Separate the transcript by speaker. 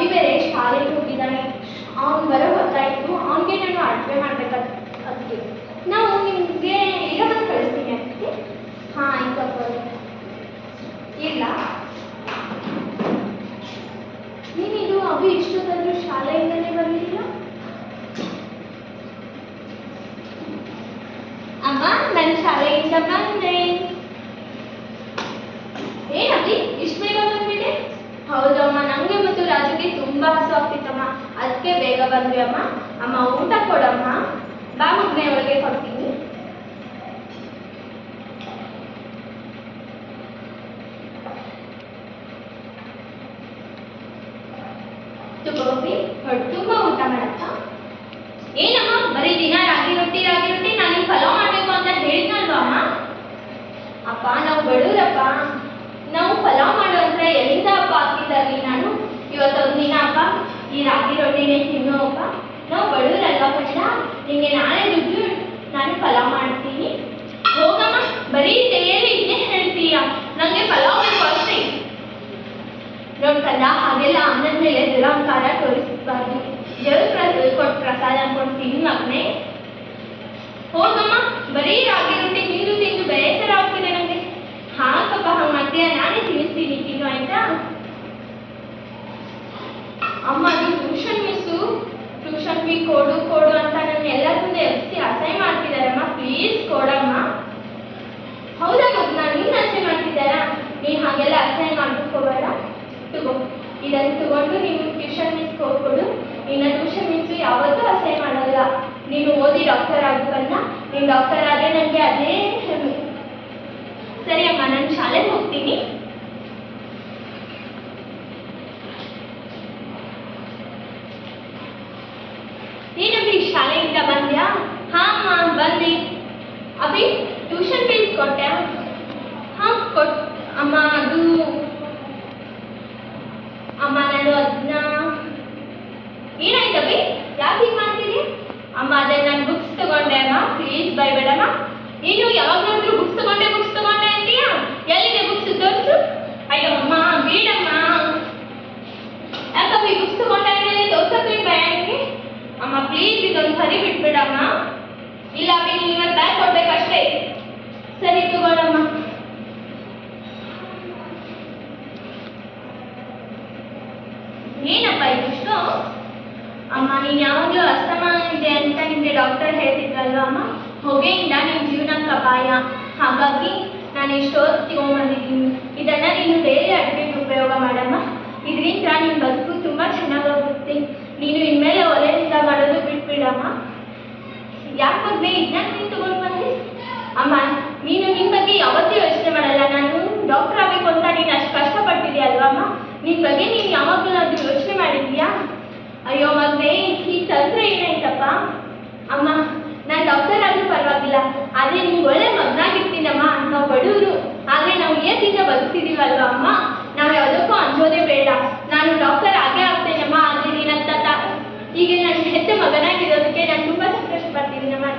Speaker 1: ಅಭಿ ಬೇರೆ ಶಾಲೆಗೆ ಹೋಗಿದ್ದಾನೆ. ಅವ್ನು ಬರೋ ಗೊತ್ತಾಯಿತು, ಅವನಿಗೆ ನಾನು ಅಡುಗೆ ಮಾಡ್ಬೇಕಾದ ಅದಕ್ಕೆ ನಾವು ನಿಮಗೆ ಈಗ ಬಂದು ಕಳಿಸ್ತೀನಿ ಅದಕ್ಕೆ. ಹಾಂ ಆಯ್ತಪ್ಪ, ಇಲ್ಲ ನೀನಿದು ಅಭಿ ಇಷ್ಟೊತ್ತಾದರೂ ಶಾಲೆಯಿಂದಲೇ ಬರಲಿಲ್ಲ. ಅಮ್ಮ ನಾನು ಶಾಲೆಯಿಂದ ಬಂದೆ. ಏನಪ್ಪಿ ಇಷ್ಟು ಬೇಗ ಬಂದ್ಬಿಟ್ಟೆ? ಹೌದಮ್ಮ, ನನಗೆ ಮತ್ತು ರಾಜುಗೆ ತುಂಬ ಹಸು ಆಗ್ತಿತ್ತಮ್ಮ, ಅದಕ್ಕೆ ಬೇಗ ಬಂದ್ವಿ ಅಮ್ಮ. ಅಮ್ಮ ಊಟ ಕೊಡಮ್ಮ, ಬಾ ಮಗನೇ ಒಳಗೆ ಕೊಡ್ತೀನಿ. ತಗೋಬಿ, ಹೊಟ್ಟೆ ತುಂಬ ಊಟ ಮಾಡಕ್ಕ. ಏನಮ್ಮ ಬರೀ ದಿನ ರಾಗಿ ರೊಟ್ಟಿ ನಾನು ಪಲಾವ್ ಮಾಡಬೇಕು ಅಂತ ಹೇಳಿದ್ನಲ್ವ ಅಮ್ಮ? ಅಪ್ಪ ನಾವು ಬಡವರಪ್ಪ, ನಾವು ಪಲಾವ್ ಮಾಡುವಂದ್ರೆ ಎಲ್ಲಿಂದ ಹಬ್ಬ ಹಾಕಿದ್ದಾರಲಿ ನಾನು. ಇವತ್ತೊಂದು ದಿನ ಹಬ್ಬ ಈ ರಾಗಿ ರೊಟ್ಟಿನೇ ತಿನ್ನೋ ಹಬ್ಬ. ನಾವು ಬಡವರಲ್ವ ಕಷ್ಟ, ನಿಮಗೆ ನಾಳೆ ದುಡ್ಡು ನಾನು ಪಲಾವ್ ಮಾಡ್ತೀನಿ. ಹೋಗಮ್ಮ, ಬರೀ ತೇಲಿ ಇದನ್ನೇ ಹೇಳ್ತೀಯ, ನನಗೆ ಪಲಾವ್ ಬೇಕು ಅಷ್ಟೇ. ನೋಡ್ಕಲ್ಲ, ಹಾಗೆಲ್ಲ ಅನ್ನದ ಮೇಲೆ ದುರಹಂಕಾರ ತೋರಿಸಬಾರ್ದು. ದೇವ್ರ ಕೊಟ್ಟು ಪ್ರಸಾದ ಅನ್ಕೊಂಡು ತಿನ್ನು ಮಗನೇ. ಹೋಗಮ್ಮ, ಬರೀ ರಾಗಿ ರೊಟ್ಟಿ ತಿಂದು ಬೇಸರ ಆಗ್ತಿದೆ ನನಗೆ. ಹಾಕಪ್ಪ, ಹಂಗೆ ಮಾಡ್ತೀಯ, ನಾನೇ ತಿನ್ನಿಸ್ತೀನಿ, ತಿನ್ನು ಆಯ್ತಾ? ಅಮ್ಮ ನೀವು ಟ್ಯೂಷನ್ ಮಿಸ್ಸು ಟ್ಯೂಷನ್ ಫೀ ಕೊಡು ಅಂತ ನನ್ನ ಎಲ್ಲ ಮುಂದೆ ಎಬ್ಸಿ ಅಸಹ್ಯ ಮಾಡ್ತಿದ್ದಾರಮ್ಮ, ಪ್ಲೀಸ್ ಕೊಡಮ್ಮ. ಹೌದಾ ಮಗ, ನಾನು ನಿನ್ನ ಅಸಹ್ಯ ಮಾಡ್ತಿದ್ದಾರಾ? ನೀನು ಹಾಗೆಲ್ಲ ಅಸಹ್ಯ ಮಾಡ್ಕೋಬೇಡ. ತಗೋ, ಇದನ್ನು ತಗೊಂಡು ನೀವು ಟ್ಯೂಷನ್ ಮಿಸ್ ಕೊಡು. ನಿನ್ನ ಟ್ಯೂಷನ್ ಮಿಸ್ಸು ಯಾವತ್ತೂ ಅಸಹ್ಯ ಮಾಡಲ್ಲ. ನೀನು ಓದಿ ಡಾಕ್ಟರ್ ಆಗಬೇಕಲ್ಲ, ನೀನು ಡಾಕ್ಟರ್ ಆದರೆ ನನಗೆ ಅದೇ ಹೆಮ್ಮೆ. ಸರಿ ಅಮ್ಮ, ನಾನು ಶಾಲೆಗೆ ಹೋಗ್ತೀನಿ. ಏನಪ್ಪಿ ಶಾಲೆಯಿಂದ ಬಂದ್ಯಾ? ಹಾಂ ಅಮ್ಮ ಬಂದೆ. ಅಭಿ ಟ್ಯೂಷನ್ ಫೀಸ್ ಕೊಟ್ಟೆ? ಹಾಂ ಅಮ್ಮ, ಅದು ಅಮ್ಮ ನಾನು ಅದನ್ನ ಏನಾಯ್ತಪ್ಪಿ, ಯಾಕೆ ಹೀಗೆ ಮಾಡ್ತೀರಿ? ಅಮ್ಮ ಅದೇ ನಾನು ಬುಕ್ಸ್ ತಗೊಂಡೆ ಅಮ್ಮ, ಪ್ಲೀಸ್ ಬೈಬೇಡಮ್ಮ. ನೀನು ಯಾವಾಗ ನೋಡಿದ್ರು ಬುಕ್ಸ್ ತಗೊಂಡೆ ಅಂತೀಯಾ? ಎಲ್ಲಿದೆ ಬುಕ್ಸ್ ತೋರಿಸು. ಅಯ್ಯೋ ಅಮ್ಮ ಬೇಡಮ್ಮ. ಯಾಕಪ್ಪಿ ಬುಕ್ಸ್ ತಗೊಂಡೆ ಮೇಲೆ ತೋರ್ಸಕ್ಕೆ ಭಯ ನನಗೆ. ಅಮ್ಮ ಪ್ಲೀಸ್ ಇದೊಂದು ಸರಿ ಬಿಟ್ಬಿಡಮ್ಮ. ಇಲ್ಲ ಅಪ್ಪಿ, ನೀವು ಇವತ್ತು ಬ್ಯಾಗ್ ಕೊಡ್ಬೇಕಷ್ಟೇ. ಸರಿ ತಗೊಳಮ್ಮ. ಏನಪ್ಪ ಇದಿಷ್ಟು? ಅಮ್ಮ ನೀನು ಯಾವಾಗಲೂ ಅಸ್ತಮ ಇದೆ ಅಂತ ನಿಮಗೆ ಡಾಕ್ಟರ್ ಹೇಳ್ತಿದ್ರಲ್ವ ಅಮ್ಮ, ಹೊಗೆಯಿಂದ ನಿಮ್ಮ ಜೀವನಕ್ಕೆ ಅಪಾಯ. ಹಾಗಾಗಿ ನಾನು ಎಷ್ಟೊತ್ತು ತಗೊಂಡ್ಬಂದಿದ್ದೀನಿ. ಇದನ್ನು ನೀನು ಡೈಲಿ ಅಡುಗೆಗೆ ಉಪಯೋಗ ಮಾಡಮ್ಮ. ಇದರಿಂದ ನಿನ್ನ ಬದುಕು ತುಂಬ ಚೆನ್ನಾಗೋಗುತ್ತೆ. ನೀನು ಇನ್ಮೇಲೆ ಒಲೆಯಿಂದ ಮಾಡೋದು ಬಿಟ್ಬಿಡಮ್ಮ. ಯಾಕೆ ಮಗನೇ ಇದನ್ನ ನೀನು ತಗೊಂಡು ಬಂದೆ? ಅಮ್ಮ ನೀನು ನಿನ್ನ ಬಗ್ಗೆ ಯಾವತ್ತೂ ಯೋಚನೆ ಮಾಡಲ್ಲ. ನಾನು ಡಾಕ್ಟರ್ ಆಗಬೇಕು ಅಂತ ನೀನು ಅಷ್ಟು ಕಷ್ಟಪಟ್ಟಿದ್ಯಾ ಅಲ್ವಾ ಅಮ್ಮ? ನಿನ್ನ ಬಗ್ಗೆ ನೀನು ಯಾವಾಗಲೂ ಅದು ಯೋಚನೆ ಮಾಡಿದ್ಯಾ? ಅಯ್ಯೋ ಮಗನೇ, ಈ ತಂದ್ರೆ ಏನಾಯ್ತಪ್ಪ? ಅಮ್ಮ ನಾನು ಡಾಕ್ಟರ್ ಆದರೂ ಪರವಾಗಿಲ್ಲ, ಆದರೆ ನಿಮ್ಗೆ ಒಳ್ಳೆ ಮಗನಾಗಿರ್ತೀನಮ್ಮ. ನಾವು ಬಡವರು, ಆದರೆ ನಾವು ಏತಿಂದ ಬದುಕ್ತಿದ್ದೀವಲ್ವ ಅಮ್ಮ, ನಾವು ಯಾವುದಕ್ಕೂ ಅಂಜೋದೇ ಬೇಡ. ನಾನು ಡಾಕ್ಟರ್ ಆಗೇ ಆಗ್ತೇನಮ್ಮ. ಆದರೆ ನೀನಂತ ಈಗ ನನ್ನ ಹೆತ್ತ ಮಗನಾಗಿರೋದು